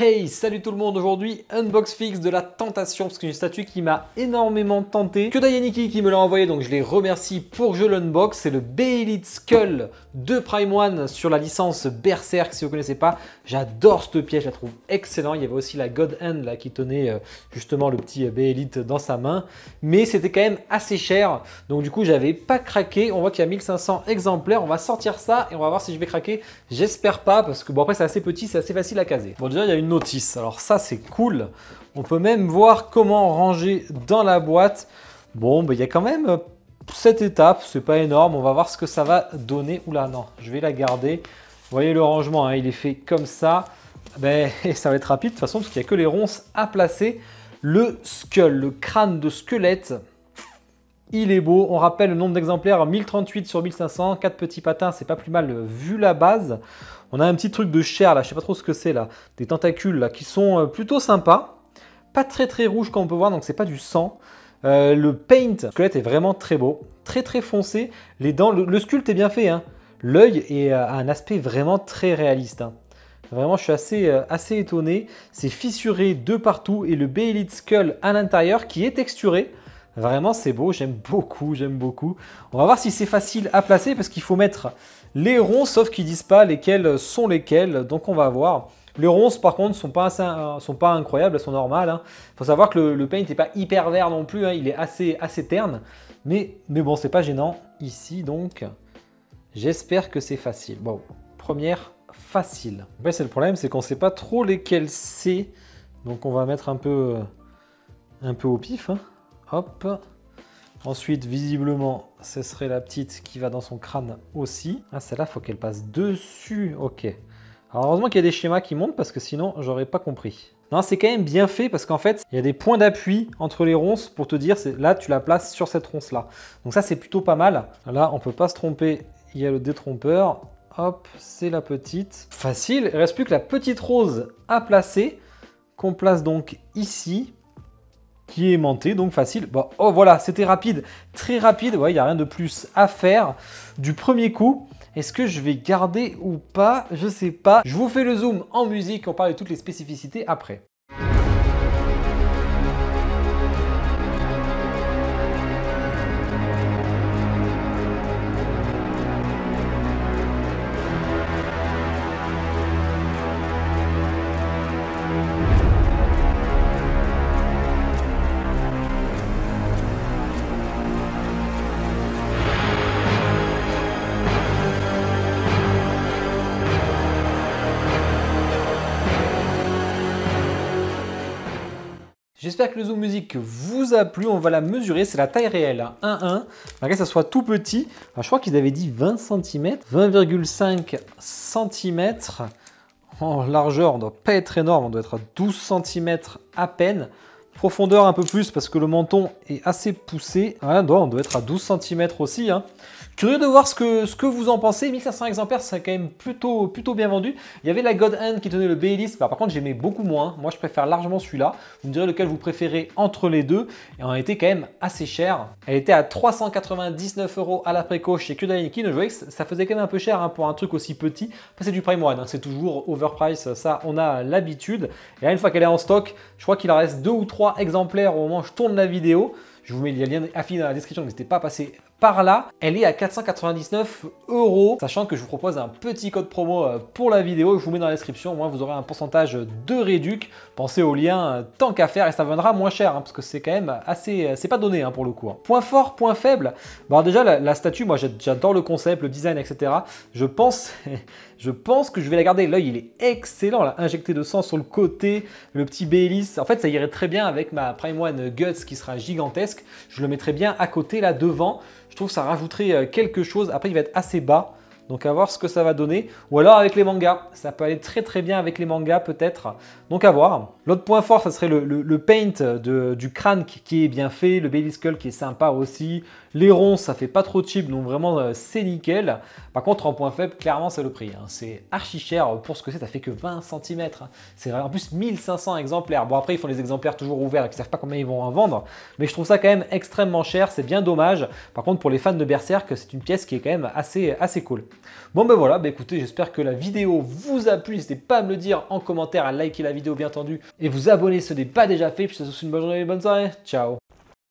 Hey, salut tout le monde, aujourd'hui unbox fixe de la tentation parce que c'est une statue qui m'a énormément tenté. Que Dayaniki qui me l'a envoyé, donc je les remercie pour que je l'unbox. C'est le Behelit Skull de Prime One sur la licence Berserk si vous ne connaissez pas. J'adore cette pièce, je la trouve excellente. Il y avait aussi la God Hand là, qui tenait justement le petit Behelit dans sa main. Mais c'était quand même assez cher, donc du coup j'avais pas craqué. On voit qu'il y a 1500 exemplaires, on va sortir ça et on va voir si je vais craquer. J'espère pas parce que bon après c'est assez petit, c'est assez facile à caser. Bon déjà il y a une notice, alors ça c'est cool. On peut même voir comment ranger dans la boîte. Bon, il y a quand même 7 étapes, c'est pas énorme. On va voir ce que ça va donner. Oula, non, je vais la garder. Vous voyez le rangement, hein, il est fait comme ça. Et ça va être rapide de toute façon parce qu'il n'y a que les ronces à placer. Le skull, le crâne de squelette, il est beau. On rappelle le nombre d'exemplaires, 1038 sur 1500. 4 petits patins, c'est pas plus mal vu la base. On a un petit truc de chair là, je sais pas trop ce que c'est là. Des tentacules là qui sont plutôt sympas. Pas très rouge comme on peut voir, donc c'est pas du sang. Le paint, le squelette est vraiment très beau. Très foncé. Les dents, le sculpte est bien fait. Hein. L'œil a un aspect vraiment très réaliste. Hein. Vraiment, je suis assez étonné. C'est fissuré de partout et le Behelit Skull à l'intérieur qui est texturé. Vraiment, c'est beau. J'aime beaucoup. On va voir si c'est facile à placer parce qu'il faut mettre les ronces, sauf qu'ils ne disent pas lesquels sont lesquels. Donc, on va voir. Les ronces, par contre, sont pas incroyables. Elles sont normales. Hein. Faut savoir que le paint n'est pas hyper vert non plus. Hein. Il est assez terne. Mais bon, c'est pas gênant ici. Donc, j'espère que c'est facile. Bon, première facile. Après, c'est le problème, c'est qu'on ne sait pas trop lesquels c'est. Donc, on va mettre un peu au pif. Hein. Hop. Ensuite, visiblement, ce serait la petite qui va dans son crâne aussi. Ah, celle-là, il faut qu'elle passe dessus. Ok. Alors, heureusement qu'il y a des schémas qui montent parce que sinon, j'aurais pas compris. Non, c'est quand même bien fait parce qu'en fait, il y a des points d'appui entre les ronces pour te dire, là, tu la places sur cette ronce-là. Donc ça, c'est plutôt pas mal. Là, on ne peut pas se tromper. Il y a le détrompeur. Hop, c'est la petite. Facile. Il ne reste plus que la petite rose à placer qu'on place donc ici. Qui est aimanté, donc facile. Bon, oh voilà, c'était rapide, très rapide. Ouais, il n'y a rien de plus à faire du premier coup. Est-ce que je vais garder ou pas? Je sais pas. Je vous fais le zoom en musique, on parle de toutes les spécificités après. J'espère que le zoom musique vous a plu. On va la mesurer. C'est la taille réelle. 1,1. Malgré que ça soit tout petit. Alors, je crois qu'ils avaient dit 20 cm. 20,5 cm. En largeur, on ne doit pas être énorme. On doit être à 12 cm à peine. Profondeur un peu plus parce que le menton est assez poussé. Ouais, on doit être à 12 cm aussi. Hein. Curieux de voir ce que vous en pensez. 1500 exemplaires, c'est quand même plutôt bien vendu. Il y avait la God Hand qui tenait le Behelit. Par contre, j'aimais beaucoup moins. Moi, je préfère largement celui-là. Vous me direz lequel vous préférez entre les deux. Et on était quand même assez cher. Elle était à 399 € à la préco chez Que Dayaniki. Je voyais que ça faisait quand même un peu cher hein, pour un truc aussi petit. Après, c'est du Prime One. Hein. C'est toujours overprice. Ça, on a l'habitude. Et là, une fois qu'elle est en stock, je crois qu'il en reste 2 ou 3 exemplaires au moment où je tourne la vidéo. Je vous mets le lien affilié dans la description, n'hésitez pas à passer par là. Elle est à 499 €, sachant que je vous propose un petit code promo pour la vidéo. Je vous mets dans la description, au moins vous aurez un pourcentage de réduc. Pensez au lien tant qu'à faire et ça viendra moins cher, hein, parce que c'est quand même assez, c'est pas donné hein, pour le coup. Hein. Point fort, point faible. Bon, alors déjà la statue, moi j'adore le concept, le design, etc. Je pense que je vais la garder. L'œil il est excellent, là, injecté de sang sur le côté, le petit Behelit. En fait, ça irait très bien avec ma Prime One Guts qui sera gigantesque. Je le mettrais bien à côté là devant. Je trouve que ça rajouterait quelque chose. Après, il va être assez bas. Donc, à voir ce que ça va donner. Ou alors avec les mangas. Ça peut aller très bien avec les mangas peut-être. Donc, à voir. L'autre point fort, ça serait le paint du crâne qui est bien fait. Le Behelit Skull qui est sympa aussi. Les ronces, ça fait pas trop cheap. Donc, vraiment, c'est nickel. Par contre, en point faible, clairement, c'est le prix. Hein. C'est archi cher pour ce que c'est. Ça fait que 20 cm. Hein. C'est en plus 1500 exemplaires. Bon, après, ils font les exemplaires toujours ouverts et ils ne savent pas combien ils vont en vendre. Mais je trouve ça quand même extrêmement cher. C'est bien dommage. Par contre, pour les fans de Berserk, c'est une pièce qui est quand même assez cool. Bon ben voilà, écoutez, j'espère que la vidéo vous a plu. N'hésitez pas à me le dire en commentaire, à liker la vidéo bien entendu et vous abonner si ce n'est pas déjà fait. Puis je vous souhaite une bonne journée, bonne soirée. Ciao.